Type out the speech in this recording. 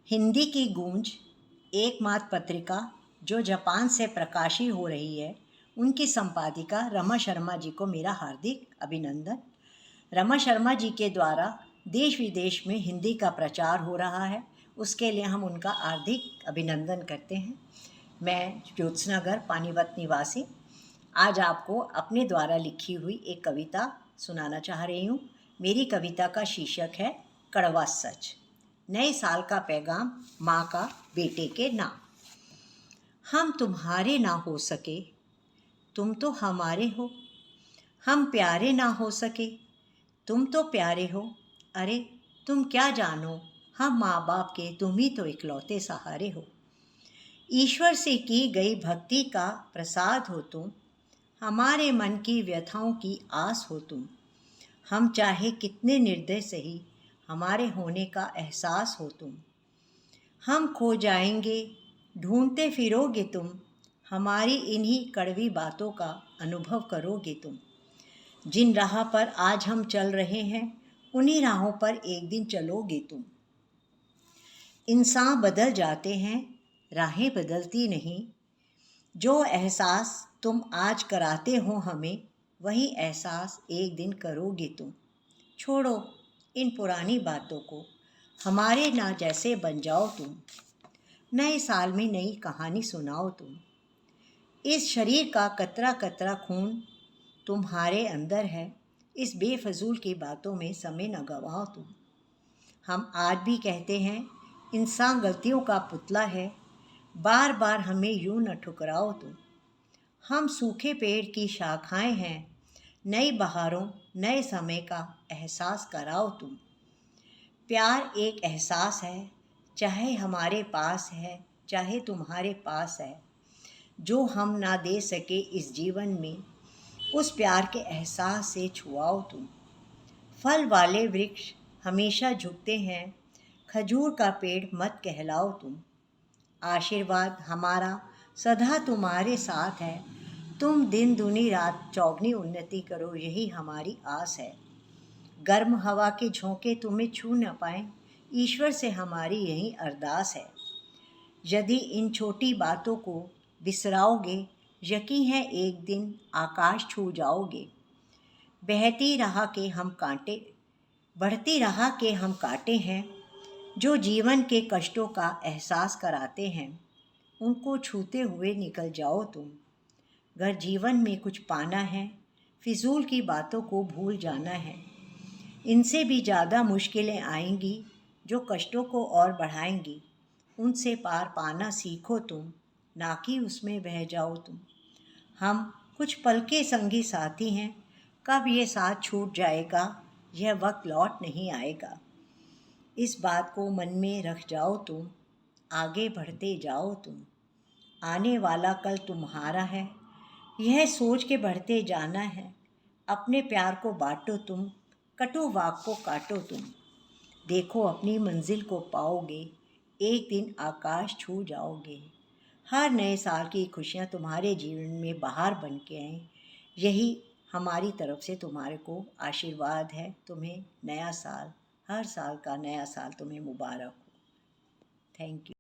हिंदी की गूंज एकमात्र पत्रिका जो जापान से प्रकाशित हो रही है, उनकी संपादिका रमा शर्मा जी को मेरा हार्दिक अभिनंदन। रमा शर्मा जी के द्वारा देश विदेश में हिंदी का प्रचार हो रहा है, उसके लिए हम उनका हार्दिक अभिनंदन करते हैं। मैं ज्योत्सना गर्ग, पानीपत निवासी, आज आपको अपने द्वारा लिखी हुई एक कविता सुनाना चाह रही हूँ। मेरी कविता का शीर्षक है कड़वा सच। नए साल का पैगाम माँ का बेटे के नाम। हम तुम्हारे ना हो सके, तुम तो हमारे हो। हम प्यारे ना हो सके, तुम तो प्यारे हो। अरे तुम क्या जानो, हम माँ बाप के तुम ही तो इकलौते सहारे हो। ईश्वर से की गई भक्ति का प्रसाद हो तुम, हमारे मन की व्यथाओं की आस हो तुम। हम चाहे कितने निर्दय सही, हमारे होने का एहसास हो तुम। हम खो जाएंगे, ढूंढते फिरोगे तुम, हमारी इन्हीं कड़वी बातों का अनुभव करोगे तुम। जिन राह पर आज हम चल रहे हैं, उन्हीं राहों पर एक दिन चलोगे तुम। इंसान बदल जाते हैं, राहें बदलती नहीं। जो एहसास तुम आज कराते हो हमें, वही एहसास एक दिन करोगे तुम। छोड़ो इन पुरानी बातों को, हमारे ना जैसे बन जाओ तुम। नए साल में नई कहानी सुनाओ तुम। इस शरीर का कतरा कतरा खून तुम्हारे अंदर है, इस बेफजूल की बातों में समय न गवाओ तुम। हम आज भी कहते हैं इंसान गलतियों का पुतला है, बार बार हमें यूं न ठुकराओ तुम। हम सूखे पेड़ की शाखाएं हैं, नई बहारों नए समय का एहसास कराओ तुम। प्यार एक एहसास है, चाहे हमारे पास है चाहे तुम्हारे पास है। जो हम ना दे सके इस जीवन में, उस प्यार के एहसास से छुआओ तुम। फल वाले वृक्ष हमेशा झुकते हैं, खजूर का पेड़ मत कहलाओ तुम। आशीर्वाद हमारा सदा तुम्हारे साथ है, तुम दिन दुनी रात चौगनी उन्नति करो, यही हमारी आस है। गर्म हवा के झोंके तुम्हें छू न पाएं, ईश्वर से हमारी यही अरदास है। यदि इन छोटी बातों को बिसराओगे, यकीन है एक दिन आकाश छू जाओगे। बहती राह के हम कांटे, बढ़ती राह के हम कांटे हैं, जो जीवन के कष्टों का एहसास कराते हैं, उनको छूते हुए निकल जाओ तुम। अगर जीवन में कुछ पाना है, फिजूल की बातों को भूल जाना है। इनसे भी ज़्यादा मुश्किलें आएंगी जो कष्टों को और बढ़ाएंगी, उनसे पार पाना सीखो तुम, ना कि उसमें बह जाओ तुम। हम कुछ पल के संगी साथी हैं, कब ये साथ छूट जाएगा, यह वक्त लौट नहीं आएगा। इस बात को मन में रख जाओ तुम, आगे बढ़ते जाओ तुम। आने वाला कल तुम्हारा है, यह सोच के बढ़ते जाना है। अपने प्यार को बांटो तुम, कटु वाक को काटो तुम। देखो अपनी मंजिल को पाओगे, एक दिन आकाश छू जाओगे। हर नए साल की खुशियाँ तुम्हारे जीवन में बाहर बन के आएँ, यही हमारी तरफ से तुम्हारे को आशीर्वाद है। तुम्हें नया साल, हर साल का नया साल तुम्हें मुबारक हो। Thank you.